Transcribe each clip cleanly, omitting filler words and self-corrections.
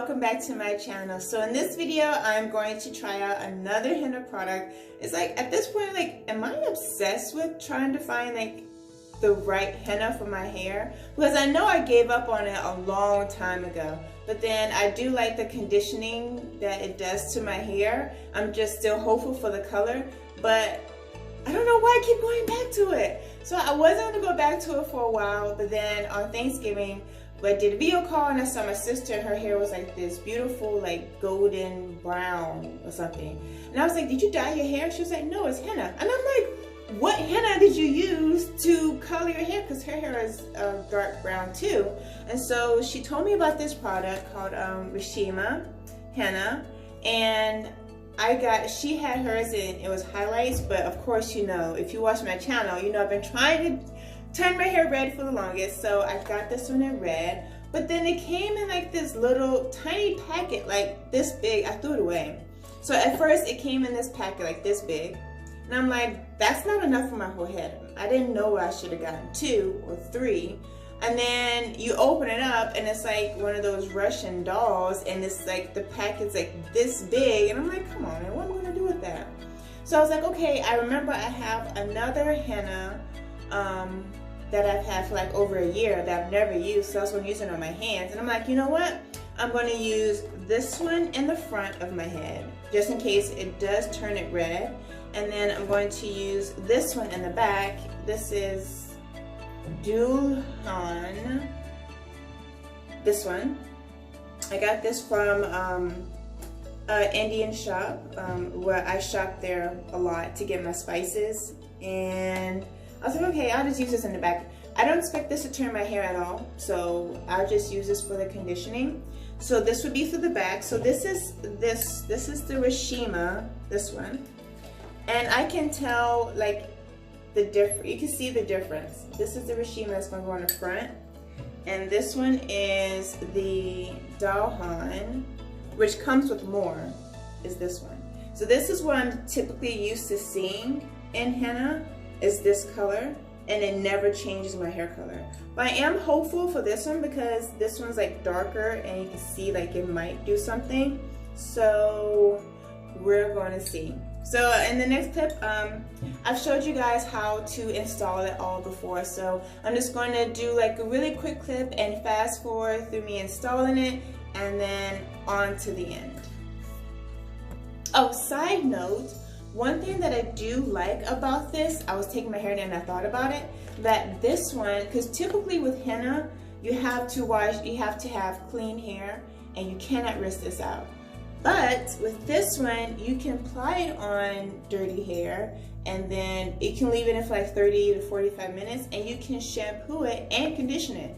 welcome back to my channel. So in this video, I'm going to try out another henna product. It's like, at this point, like, am I obsessed with trying to find like the right henna for my hair? Because I know I gave up on it a long time ago, but then I do like the conditioning that it does to my hair. I'm just still hopeful for the color, but I don't know why I keep going back to it. So I wasn't going to go back to it for a while, but then on Thanksgiving, I did a video call and I saw my sister and her hair was like this beautiful, like golden brown or something. And I was like, did you dye your hair? She was like, no, it's henna. And I'm like, what henna did you use to color your hair? Because her hair is dark brown too. And so she told me about this product called Rishima henna. And she had hers and it was highlights, but of course, you know, if you watch my channel, you know I've been trying to turn my hair red for the longest, so I got this one in red. But then it came in like this little tiny packet, like this big. I threw it away. So at first it came in this packet like this big, and I'm like, that's not enough for my whole head. I didn't know I should have gotten 2 or 3. And then you open it up and it's like one of those Russian dolls, and it's like the packet's like this big, and I'm like, come on, man, what am I gonna do with that? So I was like, okay, I remember I have another henna that I've had for like over a year that I've never used, so I was going to use it on my hands. And I'm like, you know what? I'm going to use this one in the front of my head, just in case it does turn it red. And then I'm going to use this one in the back. This is Dulhan. This one. I got this from an Indian shop where I shop there a lot to get my spices. And I was like, okay, I'll just use this in the back. I don't expect this to turn my hair at all, so I'll just use this for the conditioning. So this would be for the back. So this is the Rishima, this one. And I can tell like the difference. You can see the difference. This is the Rishima that's going to go on the front. And this one is the Dalhan, which comes with more, is this one. So this is what I'm typically used to seeing in henna, is this color, and it never changes my hair color. But I am hopeful for this one because this one's like darker and you can see like it might do something. So we're going to see. So in the next clip, I've showed you guys how to install it all before. So I'm just going to do like a really quick clip and fast forward through me installing it and then on to the end. Oh, side note, one thing that I do like about this, I was taking my hair down and I thought about it, that this one, because typically with henna, you have to have clean hair and you cannot rinse this out. But with this one, you can apply it on dirty hair and then you can leave it in for like 30 to 45 minutes and you can shampoo it and condition it.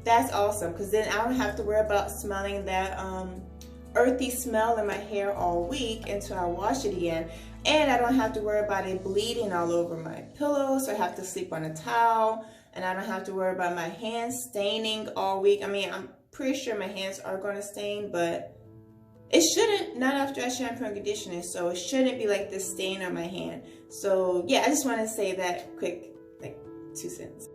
That's awesome, because then I don't have to worry about smelling that earthy smell in my hair all week until I wash it again. And I don't have to worry about it bleeding all over my pillow, so I have to sleep on a towel. And I don't have to worry about my hands staining all week. I mean, I'm pretty sure my hands are going to stain, but it shouldn't, not after I shampoo and condition it. So it shouldn't be like this stain on my hand. So yeah, I just want to say that quick, like 2 cents.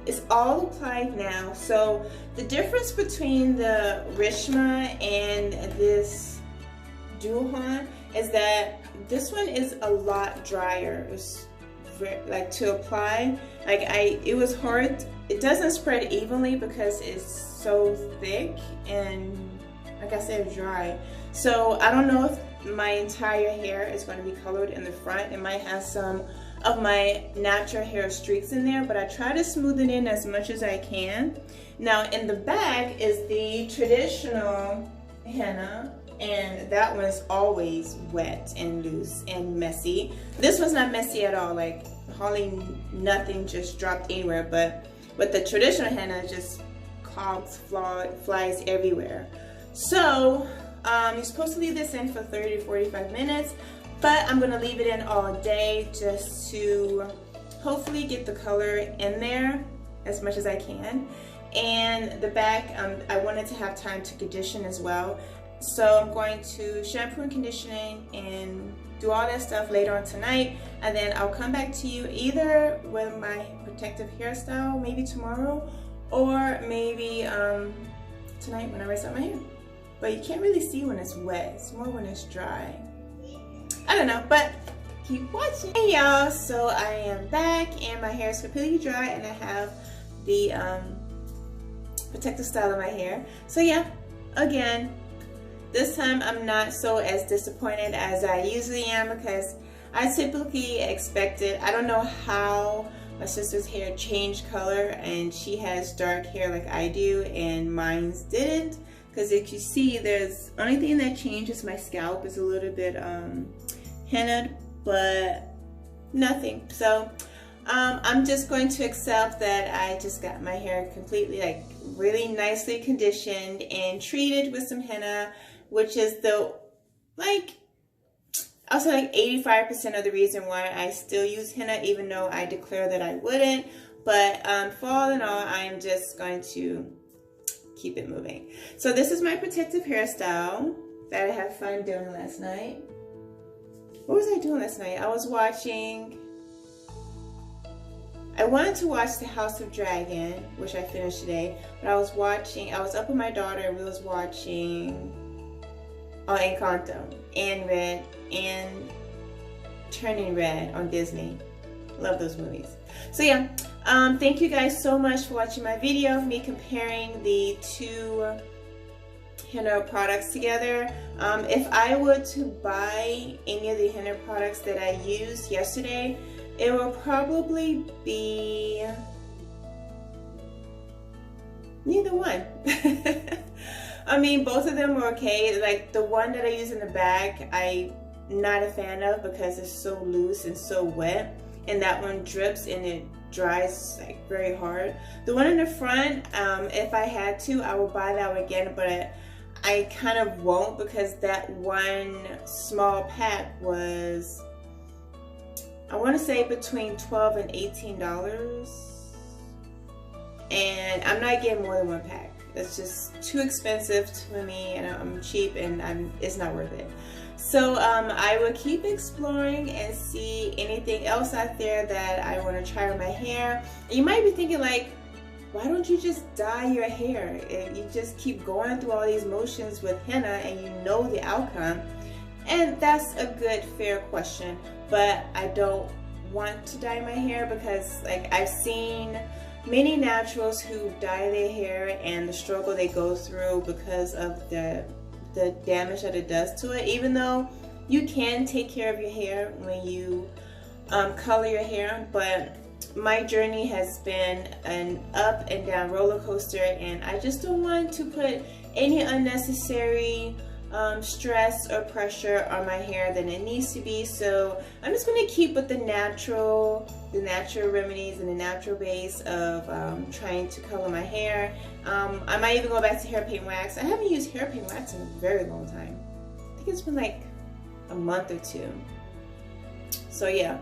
it's all applied now. So the difference between the Rishma and this Duhan is that this one is a lot drier. It's very, like, to apply, like it was hard. It doesn't spread evenly because it's so thick and, like I said, dry. So I don't know if my entire hair is going to be colored in the front. It might have some of my natural hair streaks in there, but I try to smooth it in as much as I can. Now in the back is the traditional henna, and that one's always wet and loose and messy. This one's not messy at all, like hardly nothing just dropped anywhere, but with the traditional henna, just clogs, flies everywhere. So you're supposed to leave this in for 30 to 45 minutes, but I'm gonna leave it in all day just to hopefully get the color in there as much as I can. And the back, I wanted to have time to condition as well. So I'm going to shampoo and conditioning and do all that stuff later on tonight, and then I'll come back to you either with my protective hairstyle, maybe tomorrow, or maybe tonight when I rinse out my hair. But you can't really see when it's wet, it's more when it's dry. I don't know, but keep watching. Hey y'all, so I am back and my hair is completely dry and I have the protective style in my hair. So yeah, again, this time I'm not so as disappointed as I usually am, because I typically expected, I don't know how my sister's hair changed color, and she has dark hair like I do and mine's didn't. Because if you see, there's only thing that changes my scalp is a little bit hennaed, but nothing. So I'm just going to accept that I just got my hair completely, like, really nicely conditioned and treated with some henna, which is the, like, I'll say like 85% of the reason why I still use henna, even though I declare that I wouldn't. But for all in all, I'm just going to keep it moving. So this is my protective hairstyle that I had fun doing last night. What was I doing last night? I wanted to watch The House of Dragon, which I finished today, but I was up with my daughter and we was watching Encanto and Red and Turning Red on Disney. Love those movies. So yeah, thank you guys so much for watching my video of me comparing the two henna products together. If I were to buy any of the henna products that I used yesterday, it will probably be neither one. I mean, both of them were okay. Like the one that I use in the back, I'm not a fan of because it's so loose and so wet, and that one drips and it dries like very hard. The one in the front, if I had to, I would buy that one again, but I kind of won't, because that one small pack was, I want to say, between $12 and $18, and I'm not getting more than one pack. It's just too expensive to me, and I'm cheap, and it's not worth it. So I will keep exploring and see anything else out there that I want to try with my hair. And you might be thinking, like, why don't you just dye your hair? And you just keep going through all these motions with henna and you know the outcome. And that's a good, fair question, but I don't want to dye my hair because, like, I've seen many naturals who dye their hair and the struggle they go through because of the damage that it does to it. Even though you can take care of your hair when you color your hair, but my journey has been an up and down roller coaster, and I just don't want to put any unnecessary stress or pressure on my hair than it needs to be. So I'm just going to keep with the natural remedies and the natural base of trying to color my hair. I might even go back to hair paint wax. I haven't used hair paint wax in a very long time. I think it's been like a month or two. So yeah.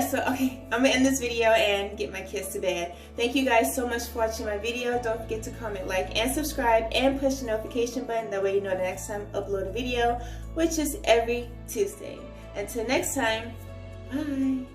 So okay, I'm gonna end this video and get my kids to bed. Thank you guys so much for watching my video. Don't forget to comment, like, and subscribe, and push the notification button. That way you know the next time I upload a video, which is every Tuesday. Until next time, bye.